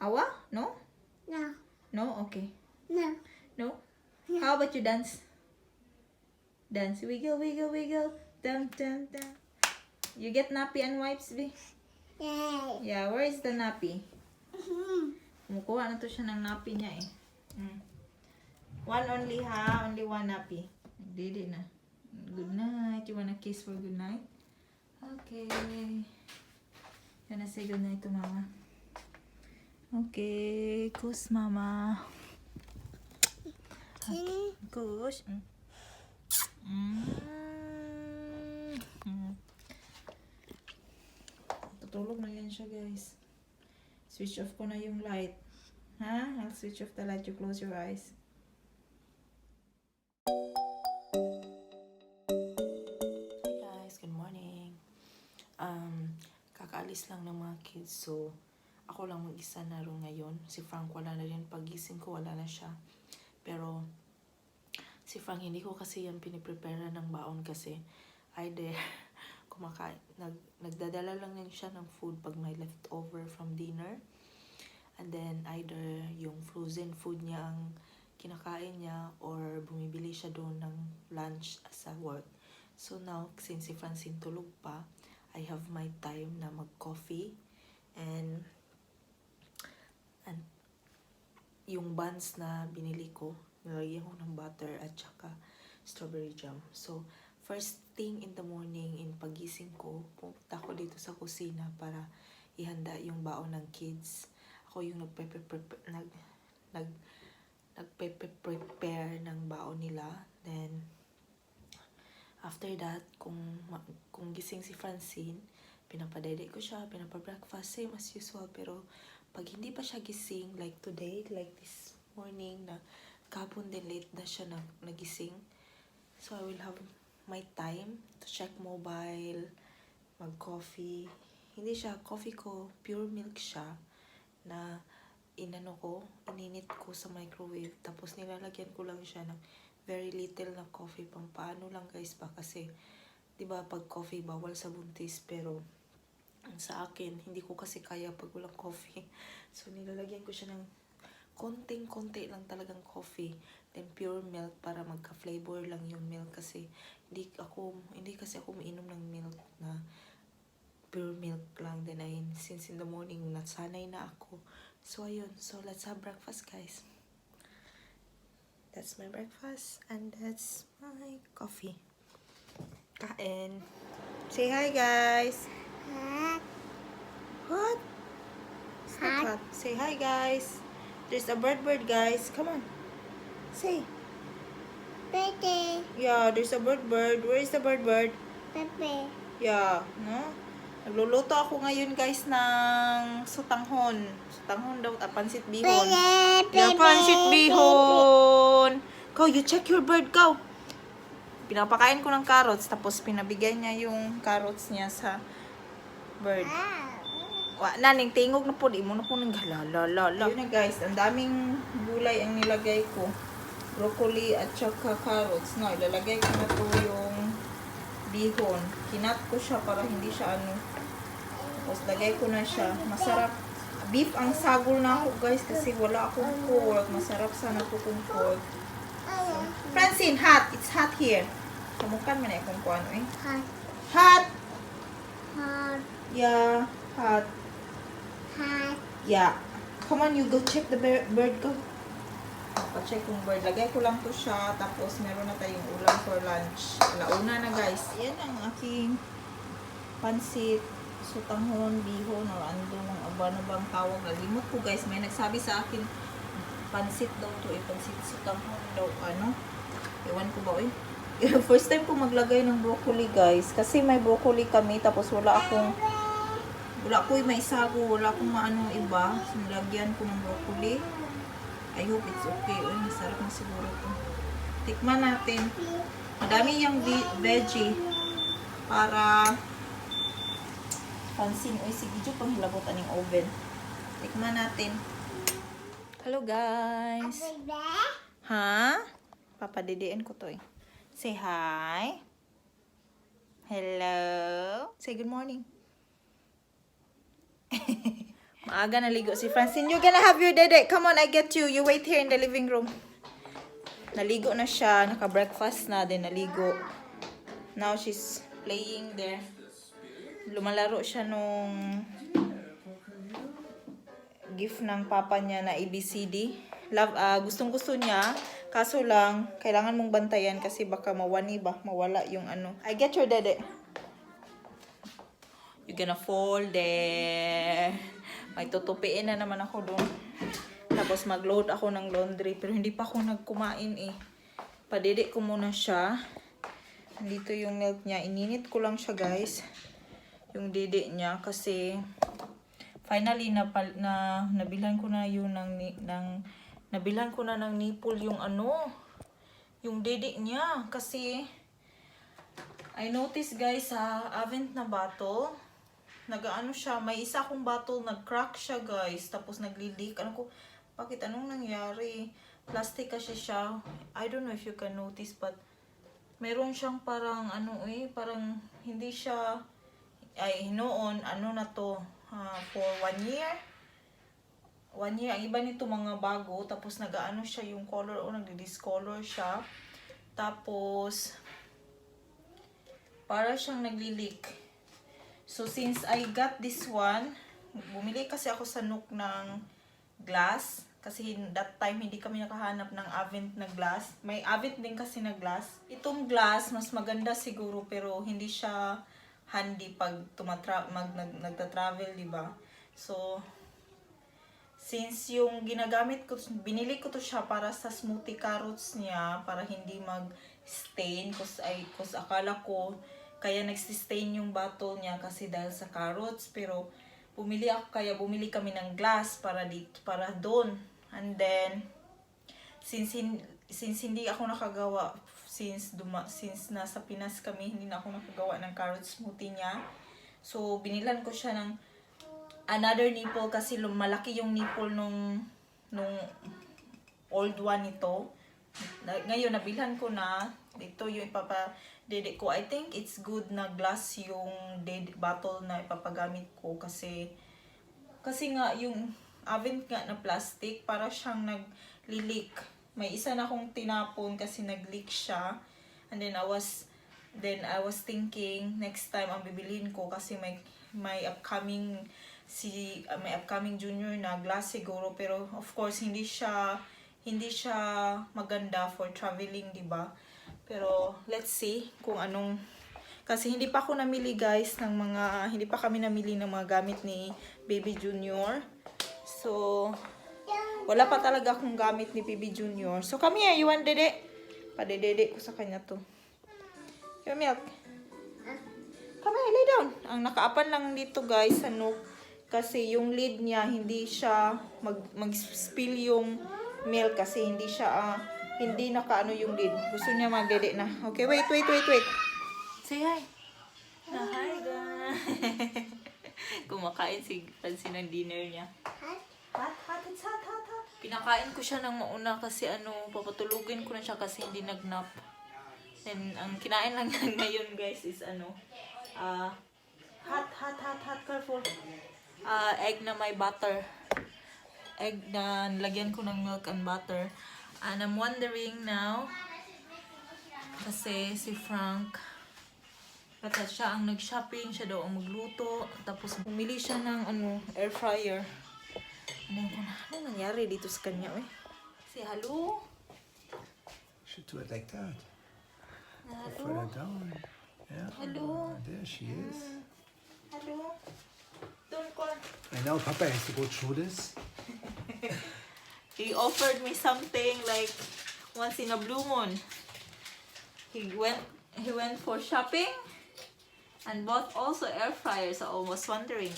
Awa? No? No. No? Okay. No. No? How about you dance? Dance. Wiggle, wiggle, wiggle. Dum, dum, dum. You get nappy and wipes, B? Yay. Yeah, where is the nappy? Kumukuha na to siya ng nappy niya eh. One only ha? Only one nappy. Didi na. Good night. You wanna kiss for good night? Okay. Gonna say good night to mama. Okay. Kiss mama. Okay. Kiss. Tutulog na yan siya, guys. Switch off ko na yung light. Ha? I'll switch off the light. You close your eyes. Hi guys, good morning. Kakaalis lang ng mga kids, so ako lang mag-isa na rin ngayon. Si Frank wala na rin. Pagising ko, wala na siya. Pero si Frank, hindi ko kasi yan piniprepare ng baon kasi either kumakain, nagdadala lang yan siya ng food pag may leftover from dinner. And then either yung frozen food niya ang kinakain niya or bumibili siya doon ng lunch sa work. So now, since si Francine tulog pa, I have my time na mag-coffee and yung buns na binili ko, nilagyan ko ng butter at saka strawberry jam. So, first thing in the morning, in pagising ko, pumunta ko dito sa kusina para ihanda yung baon ng kids. Ako yung nagpe-prepare ng baon nila. Then, after that, kung gising si Francine, pinapadede ko siya, pinapa-breakfast, same as usual. Pero, pag hindi pa siya gising, like today, like this morning, na kapon din late na siya nagising. So, I will have my time to check mobile, mag-coffee. Hindi siya, coffee ko, pure milk siya, na ininit ko sa microwave. Tapos, nilalagyan ko lang siya ng very little na coffee. Pang paano lang guys ba? Kasi, diba, pag coffee, bawal sa buntis. Pero, sa akin, hindi ko kasi kaya pag walang coffee. So, nilalagyan ko siya ng konting-konti lang talagang coffee. Then, pure milk para magka-flavor lang yung milk. Kasi, hindi kasi ako mainom ng milk na pure milk lang. Then, since in the morning, nasanay na ako. So, ayun. So, let's have breakfast, guys. That's my breakfast. And that's my coffee. Kain. Say hi, guys. What? It's not hot. Say hi, guys. There's a bird, guys. Come on. Say. Pepe. Yeah, there's a bird. Where is the bird? Pepe. Yeah, no? Nagluluto ako ngayon, guys, ng sutanghon. Sutanghon daw, pansit bihon. Yeah, pansit bihon. Go, you check your bird, go. Pinapakain ko ng carrots, tapos pinabigay niya yung carrots niya sa bird. Naning tingog na po, di mo na po nang galalala. Yun na guys, ang daming gulay ang nilagay ko. Broccoli at saka carrots. No, ilalagay ko na to yung bihon. Kinat ko siya para hindi siya Tapos lagay ko na siya. Masarap. Beef ang sagol na ako guys kasi wala akong pork. Masarap sana po kung pork. So, Francine, hot. It's hot here. Kamukan mo na kung ano eh. Hot. Yeah, hot. Yeah. Come on, you go check the bird. Go. Pa-check yung bird. Lagay ko lang to siya. Tapos meron na tayong ulam for lunch. Launa na guys. Yan ang aking pansit, sutanghon, bihon, or ando ng aba na bang tawag. Nalimot ko guys. May nagsabi sa akin, pansit daw to. Pansit sutanghon daw. Ewan ko ba eh. First time ko maglagay ng broccoli guys. Kasi may broccoli kami. Tapos wala ko may sago, wala akong maano iba. So, nilagyan ko ng broccoli. I hope it's okay. Uy, masarap na siguro ito. Tikman natin. Madami yung veggie. Para pansin. Uy, sige, dyan pang hilabotan yung oven. Tikman natin. Hello, guys. Ha? Papadidiin ko to eh. Say hi. Hello. Say good morning. Maaga naligo si Francine. You're gonna have your dede. Come on, I get you. You wait here in the living room. Naligo na siya. Naka-breakfast na. Then naligo. Now she's playing there. Lumalaro siya nung gift ng papa niya na ABCD. Gustong gusto niya. Kaso lang, kailangan mong bantayan kasi baka mawani ba? Mawala yung ano. I get your dede. You're gonna fall there. May tutupiin na naman ako doon. Tapos mag-load ako ng laundry. Pero hindi pa ako nagkumain eh. Padede ko muna siya. Nandito yung milk niya. Ininit ko lang siya guys. Yung dede niya. Kasi finally nabilhan ko na yung nabilhan ko na ng nipple yung ano. Yung dede niya. Kasi I noticed guys sa Avent na bottle. Nagaano siya, may isa akong bottle, nag-crack siya guys, tapos nagli-leak. Ano ko, bakit anong nangyari? Plastic kasi siya. I don't know if you can notice, but meron siyang parang ano parang hindi siya, noon, ano na to, for 1 year. 1 year, ang iba nito mga bago, tapos nagaano siya yung color, nagdi-discolor siya. Tapos, para siyang nagli-leak. So, since I got this one, bumili kasi ako sa Nook ng glass. Kasi that time, hindi kami nakahanap ng Avent na glass. May Avent din kasi na glass. Itong glass, mas maganda siguro, pero hindi siya handy pag nagta-travel, diba? So, since yung ginagamit ko, binili ko to siya para sa smoothie carrots niya, para hindi mag-stain. Kasi akala ko, kaya nagsistain yung bottle niya kasi dahil sa carrots. Pero bumili kami ng glass para doon. And then since hindi ako nakagawa, since nasa Pinas kami, hindi na ako nakagawa ng carrot smoothie niya. So binilan ko siya ng another nipple kasi malaki yung nipple nung old one nito. Ngayon nabilhan ko na. Ito yung ipapadede ko. I think it's good na glass yung bottle na ipapagamit ko kasi nga yung Avent nga na plastic para siyang nag-leak. May isa na akong tinapon kasi nag-leak siya. And then I was thinking next time ang bibilin ko kasi may upcoming junior na glass siguro, pero of course hindi siya maganda for traveling, diba? Pero let's see kung anong, kasi hindi pa kami namili ng mga gamit ni Baby Junior. So wala pa talaga akong gamit ni Baby Junior. So come here, you want dede? Padedede ko sa kanya to. Your milk. Come here, lay down. Ang nakaapan lang dito guys, kasi yung lid niya hindi siya mag-spill yung milk kasi hindi nakaano yung lid. Gusto niya magdede na. Okay, wait. Say hi. Hi guys. Kumakain si Francine ng dinner niya. Hot. It's hot. Pinakain ko siya ng mauna kasi papatulugin ko na siya kasi hindi nagnap. Then ang kinain lang niya ngayon guys is hot, careful. Egg na may butter. Egg na nilagyan ko ng milk and butter. And I'm wondering now, kasi si Frank, kasi siya ang nag-shopping, siya daw ang magluto, tapos bumili siya ng air fryer. Ano nangyari dito sa kanya, eh? Say hello. Should do it like that. Hello. Further down. Yeah. Hello. There she is. Hello. Don't call. I know Papa has to go through this. He offered me something like once in a blue moon. He went for shopping and bought also air fryers. So I was wondering,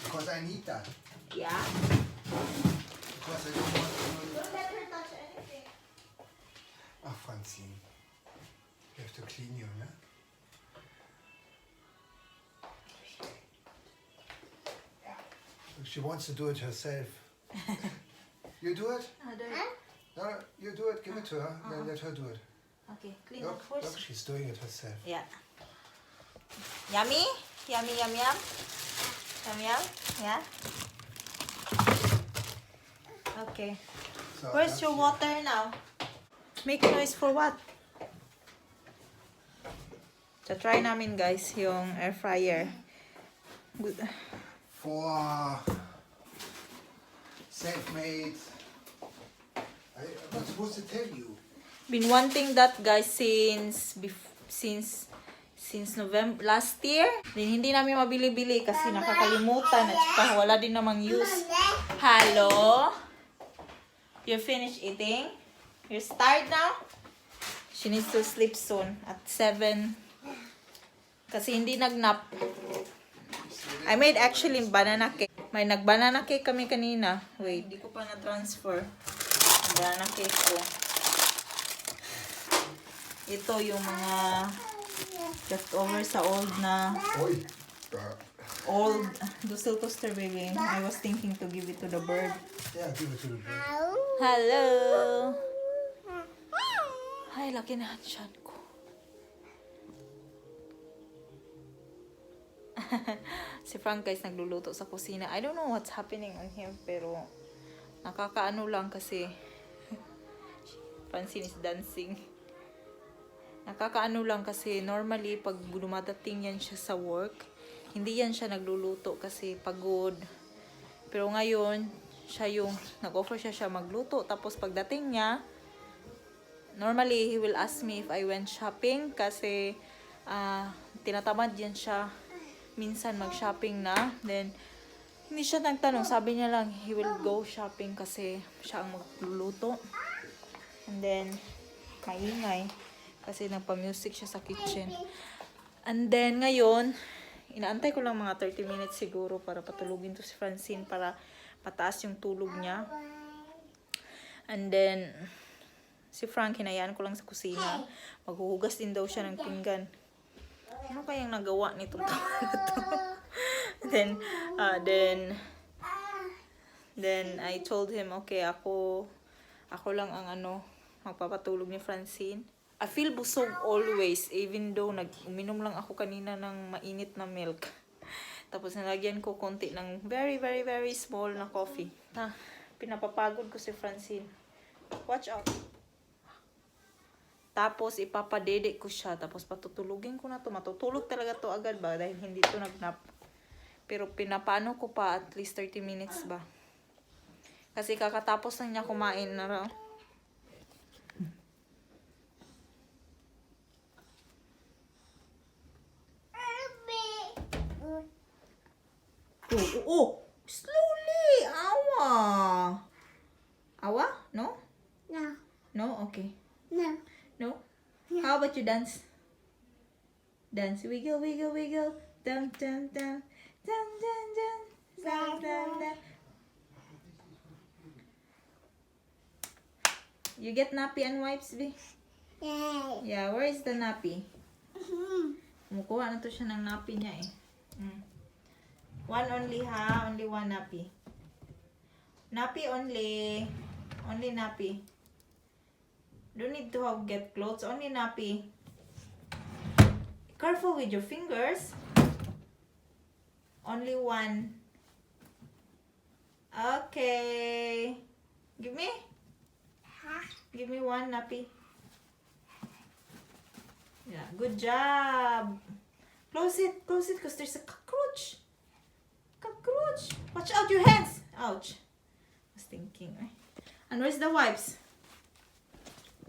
Because I need that. Yeah. Because I don't want to. Don't let her touch anything. Ah, Francine. You have to clean you, ne? She wants to do it herself. You do it? No, you do it. Give it to her. Then let her do it. Okay, clean Look, up first. look, she's doing it herself. Yeah. Yummy? Yummy. Yum. Yeah? Okay. So Where's that's your water now? Make noise for what? So, try namin guys yung air fryer. Good. For self-made. I'm supposed to tell you. Been wanting that guys since November last year. Then hindi namin mabili-bili kasi nakakalimutan at saka wala din namang use. Hello? You finished eating? You're tired now? She needs to sleep soon at 7. Kasi hindi nagnap. I made actually banana cake. May nag-banana cake kami kanina. Wait, hindi ko pa na-transfer. Banana cake ko. Ito yung mga leftover sa old na Oi. old Dusel Coaster baby. I was thinking to give it to the bird. Yeah, give it to the bird. Hello! Ay, laki na ang tiyan ko. Si Frank guys nagluluto sa kusina. I don't know what's happening on him pero nakakaano lang kasi Francine is dancing. Nakakaano lang kasi normally pag dumadating yan siya sa work, hindi yan siya nagluluto kasi pagod. Pero ngayon, siya yung nag-offer siya magluto. Tapos pagdating niya, normally he will ask me if I went shopping kasi tinatamad yan siya minsan mag-shopping na. Then, hindi siya nagtanong. Sabi niya lang, he will go shopping kasi siya ang magluluto. And then, maingay. Kasi nagpa-music siya sa kitchen. And then, ngayon, inaantay ko lang mga 30 minutes siguro para patulugin to si Francine para pataas yung tulog niya. And then, si Frank, hinayaan ko lang sa kusina. Maghuhugas din daw siya ng pinggan. Ano kayang nagawa nitong tao na to? Then I told him, okay, ako lang ang magpapatulog ni Francine. I feel busog always, even though uminom lang ako kanina ng mainit na milk. Tapos nilagyan ko konti ng very, very, very small na coffee. Pinapapagod ko si Francine. Watch out. Tapos ipapadede ko siya. Tapos patutulugin ko na to. Matutulog talaga to agad ba? Dahil hindi to nagnap. Pero pinapano ko pa at least 30 minutes ba? Kasi kakatapos lang niya kumain na raw. Oh! Slowly! Awa! Awa? No? No. No? Okay. No. No? How about you dance? Dance. Wiggle, wiggle, wiggle. Dum, dum, dum. Dum, dum, dum. Dum, dum, dum. You get nappy and wipes, B? Yay. Yeah, where is the nappy? Kumukuha na to siya ng nappy niya eh. One only ha? Only one nappy. Nappy only. Only nappy. Don't need to get clothes. Only nappy. Careful with your fingers. Only one. Okay. Give me. Give me one nappy. Yeah, good job. Close it because there's a cockroach. Cockroach. Watch out your hands. Ouch. I was thinking. And where's the wipes?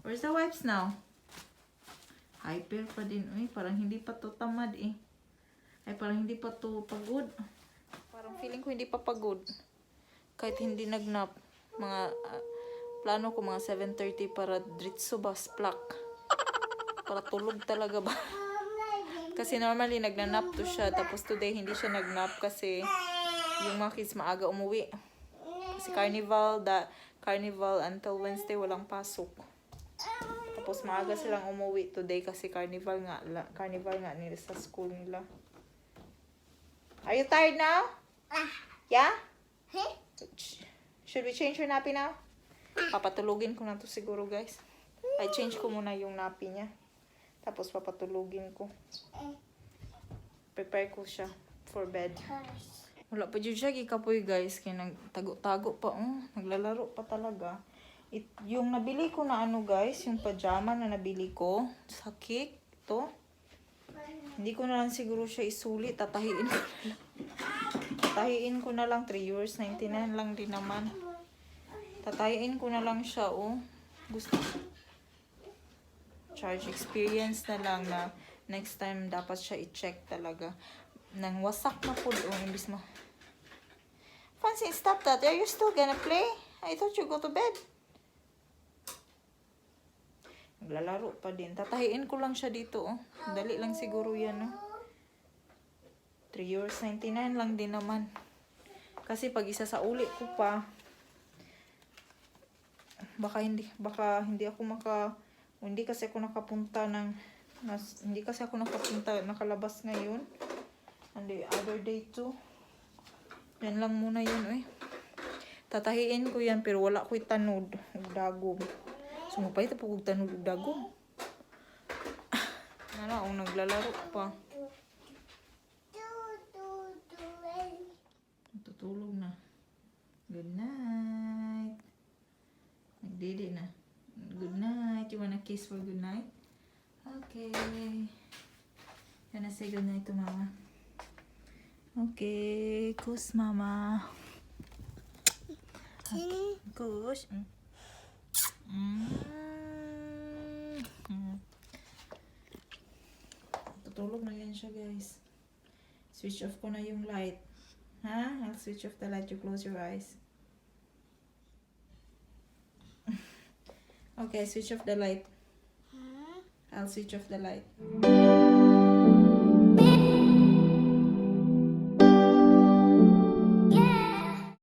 Where's the wipes now? Hyper pa din. Parang hindi pa to tamad eh. Ay, parang hindi pa to pagod. Parang feeling ko hindi pa pagod. Kahit hindi nagnap. Plano ko mga 7:30 para diretso ba splak. Para tulog talaga ba? Kasi normally nagnanap to siya. Tapos today hindi siya nagnap kasi yung mga kids maaga umuwi. Kasi carnival until Wednesday walang pasok. Tapos maaga silang umuwi today kasi carnival nga nila sa school nila. Are you tired now? Yeah? Should we change your nappy now? Papatulugin ko na to siguro guys. I change ko muna yung nappy niya. Tapos papatulugin ko. Prepare ko siya for bed. Wala pa dyan siya gikapoy guys. Kaya nagtago-tago pa. Naglalaro pa talaga. Yung nabili ko na ano guys. Yung pajama na nabili ko. Sa cake. Ito. Hindi ko na lang siguro siya isulit. Tatahiin ko na lang. Tatahiin ko na lang. 3 euros 99 lang din naman. Tatahiin ko na lang siya. Gusto. Charge experience na lang na next time dapat siya i-check talaga. Nang wasak na po imbis mo. Fancy, stop that. Are you still gonna play? I thought you go to bed. Naglalaro pa din. Tatahiin ko lang siya dito. Dali lang siguro yan. 3 euros 99 lang din naman. Kasi pag isa sa uli ko pa, baka hindi ako hindi kasi ako nakapunta nakalabas ngayon. And the other day too. Yan lang muna yun, Tatahiin ko yan, pero wala ko'y tanod. Dagom. Sumupay ito pag tanod dagom. Naglalaro pa. Tutulog na. Good night. Nagdidi na. Good night. You wanna kiss for good night? Okay. Gonna say good night to mama. Okay, kiss mama. Okay. Kiss. Tutulog na yan siya guys. Switch off ko na yung light. I'll switch off the light. You close your eyes. Okay, switch off the light. I'll switch off the light.